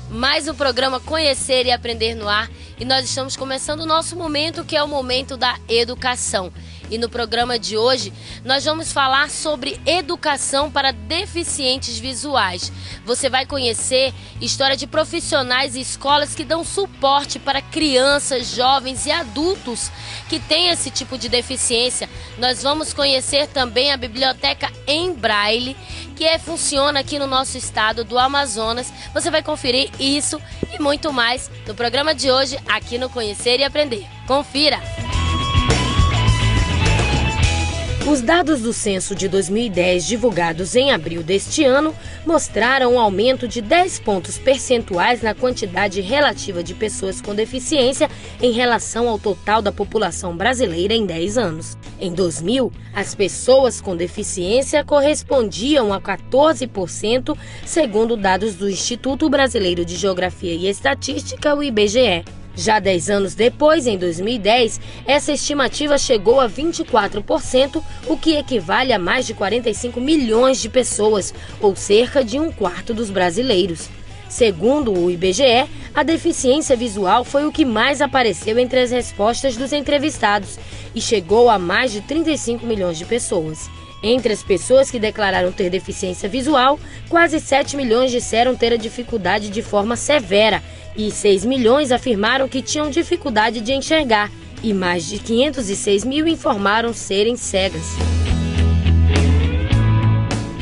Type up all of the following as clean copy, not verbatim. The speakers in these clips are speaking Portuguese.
Mais um programa Conhecer e Aprender no Ar, e nós estamos começando o nosso momento, que é o momento da educação. E no programa de hoje, nós vamos falar sobre educação para deficientes visuais. Você vai conhecer história de profissionais e escolas que dão suporte para crianças, jovens e adultos que têm esse tipo de deficiência. Nós vamos conhecer também a biblioteca em Braille, que funciona aqui no nosso estado do Amazonas. Você vai conferir isso e muito mais no programa de hoje, aqui no Conhecer e Aprender. Confira! Os dados do censo de 2010, divulgados em abril deste ano, mostraram um aumento de 10 pontos percentuais na quantidade relativa de pessoas com deficiência em relação ao total da população brasileira em 10 anos. Em 2000, as pessoas com deficiência correspondiam a 14%, segundo dados do Instituto Brasileiro de Geografia e Estatística, o IBGE. Já 10 anos depois, em 2010, essa estimativa chegou a 24%, o que equivale a mais de 45 milhões de pessoas, ou cerca de um quarto dos brasileiros. Segundo o IBGE, a deficiência visual foi o que mais apareceu entre as respostas dos entrevistados e chegou a mais de 35 milhões de pessoas. Entre as pessoas que declararam ter deficiência visual, quase 7 milhões disseram ter a dificuldade de forma severa e 6 milhões afirmaram que tinham dificuldade de enxergar e mais de 506 mil informaram serem cegas.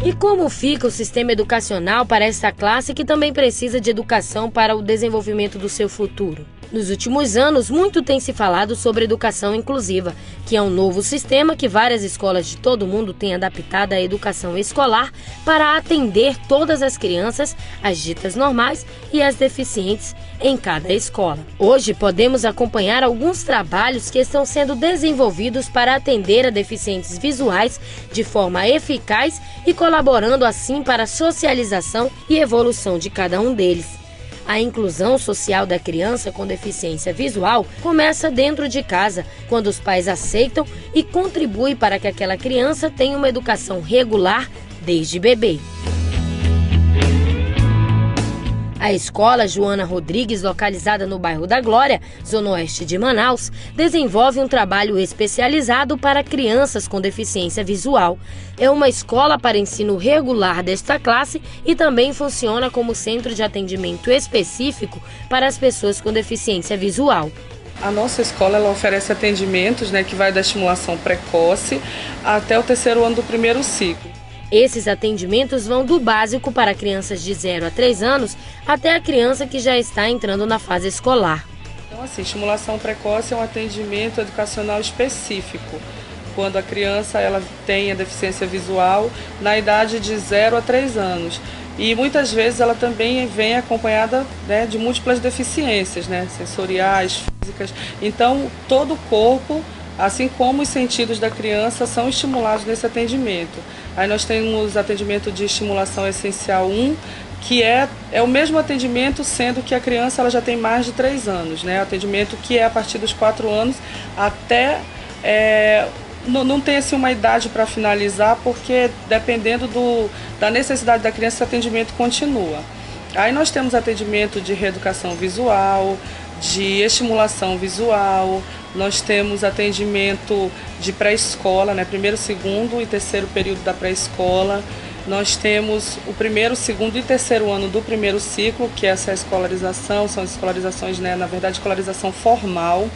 E como fica o sistema educacional para essa classe que também precisa de educação para o desenvolvimento do seu futuro? Nos últimos anos, muito tem se falado sobre educação inclusiva, que é um novo sistema que várias escolas de todo o mundo têm adaptado à educação escolar para atender todas as crianças, as ditas normais e as deficientes em cada escola. Hoje podemos acompanhar alguns trabalhos que estão sendo desenvolvidos para atender a deficientes visuais de forma eficaz e colaborando assim para a socialização e evolução de cada um deles. A inclusão social da criança com deficiência visual começa dentro de casa, quando os pais aceitam e contribuem para que aquela criança tenha uma educação regular desde bebê. A escola Joana Rodrigues, localizada no bairro da Glória, zona oeste de Manaus, desenvolve um trabalho especializado para crianças com deficiência visual. É uma escola para ensino regular desta classe e também funciona como centro de atendimento específico para as pessoas com deficiência visual. A nossa escola ela oferece atendimentos, que vai da estimulação precoce até o terceiro ano do primeiro ciclo. Esses atendimentos vão do básico para crianças de 0 a 3 anos até a criança que já está entrando na fase escolar. Então, estimulação precoce é um atendimento educacional específico, quando a criança ela tem a deficiência visual na idade de 0 a 3 anos. E muitas vezes ela também vem acompanhada de múltiplas deficiências, sensoriais, físicas. Então, todo o corpo, assim como os sentidos da criança, são estimulados nesse atendimento. Aí nós temos atendimento de estimulação essencial 1, que é o mesmo atendimento, sendo que a criança ela já tem mais de 3 anos. Atendimento que é a partir dos 4 anos até... Não tem uma idade para finalizar, porque dependendo da necessidade da criança, esse atendimento continua. Aí nós temos atendimento de reeducação visual, de estimulação visual, nós temos atendimento de pré-escola, primeiro, segundo e terceiro período da pré-escola. Nós temos o primeiro, segundo e terceiro ano do primeiro ciclo, que é essa escolarização, são escolarizações, na verdade, escolarização formal.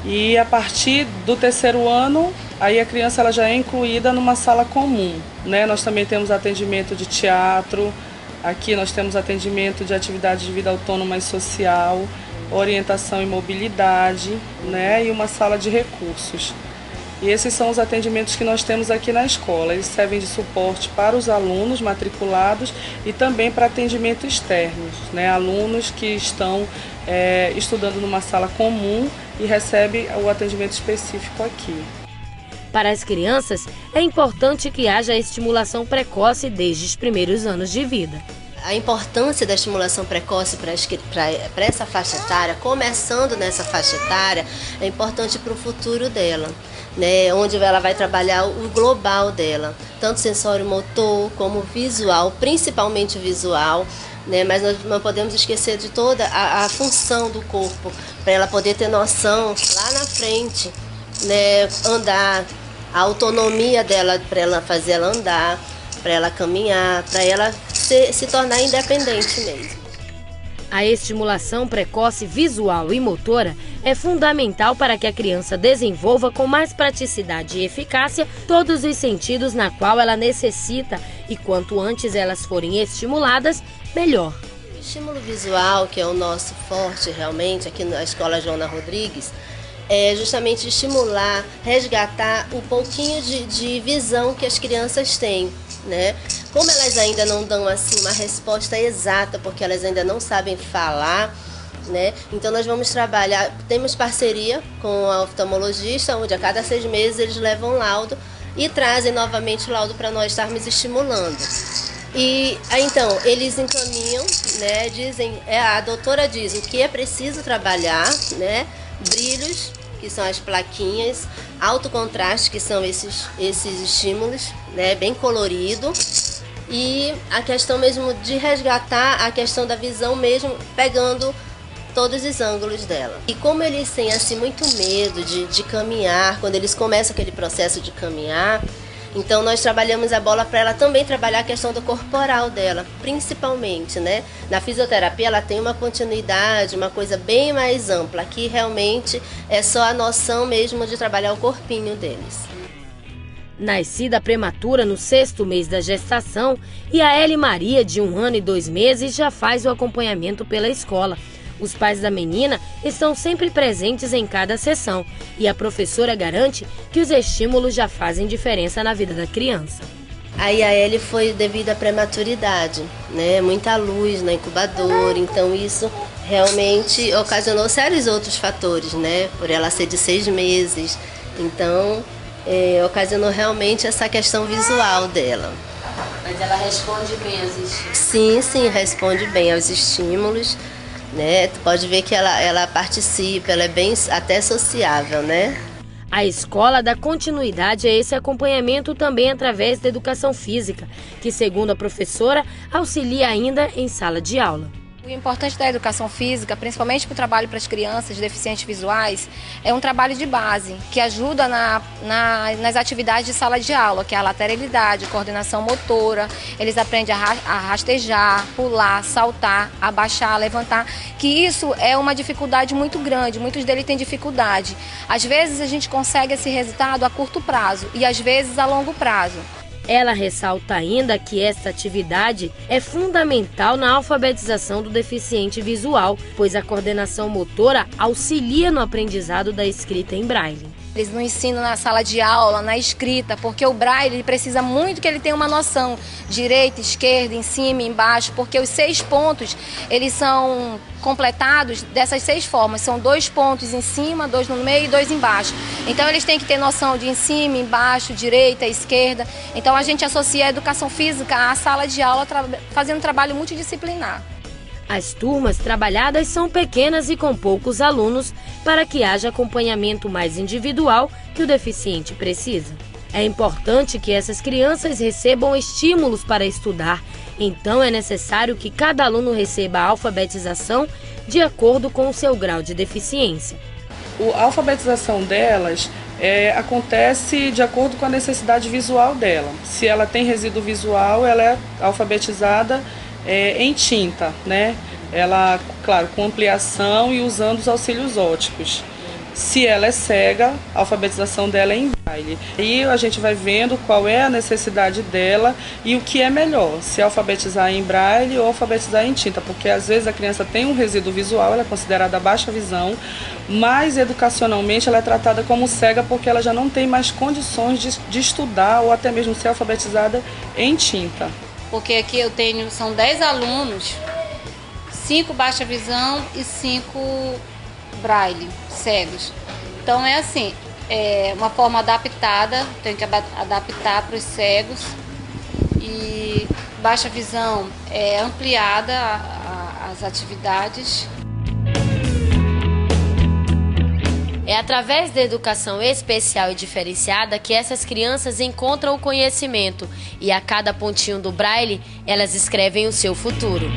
E a partir do terceiro ano, aí a criança ela já é incluída numa sala comum. Nós também temos atendimento de teatro, aqui nós temos atendimento de atividade de vida autônoma e social, orientação e mobilidade, e uma sala de recursos. E esses são os atendimentos que nós temos aqui na escola. Eles servem de suporte para os alunos matriculados e também para atendimento externos, alunos que estão estudando numa sala comum e recebem o atendimento específico aqui. Para as crianças, é importante que haja estimulação precoce desde os primeiros anos de vida. A importância da estimulação precoce para essa faixa etária, começando nessa faixa etária, é importante para o futuro dela, onde ela vai trabalhar o global dela, tanto sensório motor como visual, principalmente visual, né? Mas nós não podemos esquecer de toda a função do corpo, para ela poder ter noção lá na frente, né? Andar, a autonomia dela, para ela fazer ela andar, para ela caminhar, para ela se tornar independente mesmo. A estimulação precoce visual e motora é fundamental para que a criança desenvolva com mais praticidade e eficácia todos os sentidos na qual ela necessita, e quanto antes elas forem estimuladas, melhor. O estímulo visual, que é o nosso forte realmente aqui na Escola Joana Rodrigues, é justamente estimular, resgatar o pouquinho de visão que as crianças têm, né? Como elas ainda não dão assim uma resposta exata, porque elas ainda não sabem falar, né? Então nós vamos trabalhar, temos parceria com a oftalmologista, onde a cada 6 meses eles levam laudo e trazem novamente o laudo para nós estarmos estimulando. E então eles encaminham, né? Dizem, a doutora diz o que é preciso trabalhar, né? Brilhos, que são as plaquinhas, alto contraste, que são esses estímulos, né, bem colorido, e a questão mesmo de resgatar a questão da visão mesmo, pegando todos os ângulos dela. E como eles têm assim muito medo de caminhar, quando eles começam aquele processo de caminhar, então nós trabalhamos a bola para ela também trabalhar a questão do corporal dela, principalmente, né? Na fisioterapia ela tem uma continuidade, uma coisa bem mais ampla. Aqui realmente é só a noção mesmo de trabalhar o corpinho deles. Nascida prematura no 6º mês da gestação, e a Eli Maria, de 1 ano e 2 meses, já faz o acompanhamento pela escola. Os pais da menina estão sempre presentes em cada sessão, e a professora garante que os estímulos já fazem diferença na vida da criança. Aí a Eli foi devido à prematuridade, né? Muita luz na incubadora, então isso realmente ocasionou sérios outros fatores, né? Por ela ser de 6 meses, então ocasionou realmente essa questão visual dela. Mas ela responde bem aos estímulos? Sim, responde bem aos estímulos. Né? Tu pode ver que ela participa, ela é bem até sociável, né? A escola dá continuidade a esse acompanhamento também através da educação física, que, segundo a professora, auxilia ainda em sala de aula. O importante da educação física, principalmente para o trabalho para as crianças deficientes visuais, é um trabalho de base, que ajuda nas atividades de sala de aula, que é a lateralidade, coordenação motora. Eles aprendem a rastejar, pular, saltar, abaixar, levantar, que isso é uma dificuldade muito grande, muitos deles têm dificuldade. Às vezes a gente consegue esse resultado a curto prazo e às vezes a longo prazo. Ela ressalta ainda que esta atividade é fundamental na alfabetização do deficiente visual, pois a coordenação motora auxilia no aprendizado da escrita em braille. Eles não ensinam na sala de aula, na escrita, porque o braille ele precisa muito que ele tenha uma noção direita, esquerda, em cima, embaixo, porque os 6 pontos eles são completados dessas 6 formas. São 2 pontos em cima, 2 no meio e 2 embaixo. Então eles têm que ter noção de em cima, embaixo, direita, esquerda. Então a gente associa a educação física à sala de aula, fazendo um trabalho multidisciplinar. As turmas trabalhadas são pequenas e com poucos alunos para que haja acompanhamento mais individual que o deficiente precisa. É importante que essas crianças recebam estímulos para estudar, então é necessário que cada aluno receba a alfabetização de acordo com o seu grau de deficiência. A alfabetização delas acontece de acordo com a necessidade visual dela. Se ela tem resíduo visual, ela é alfabetizada em tinta, né? Ela, claro, com ampliação e usando os auxílios ópticos. Se ela é cega, a alfabetização dela é em braille. E a gente vai vendo qual é a necessidade dela e o que é melhor, se alfabetizar em braille ou alfabetizar em tinta, porque às vezes a criança tem um resíduo visual, ela é considerada baixa visão, mas educacionalmente ela é tratada como cega porque ela já não tem mais condições de estudar ou até mesmo ser alfabetizada em tinta. Porque aqui eu tenho, são 10 alunos, 5 baixa visão e 5 braille, cegos. Então é assim, é uma forma adaptada, tem que adaptar para os cegos, e baixa visão é ampliada as atividades. É através da educação especial e diferenciada que essas crianças encontram o conhecimento, e a cada pontinho do braille elas escrevem o seu futuro.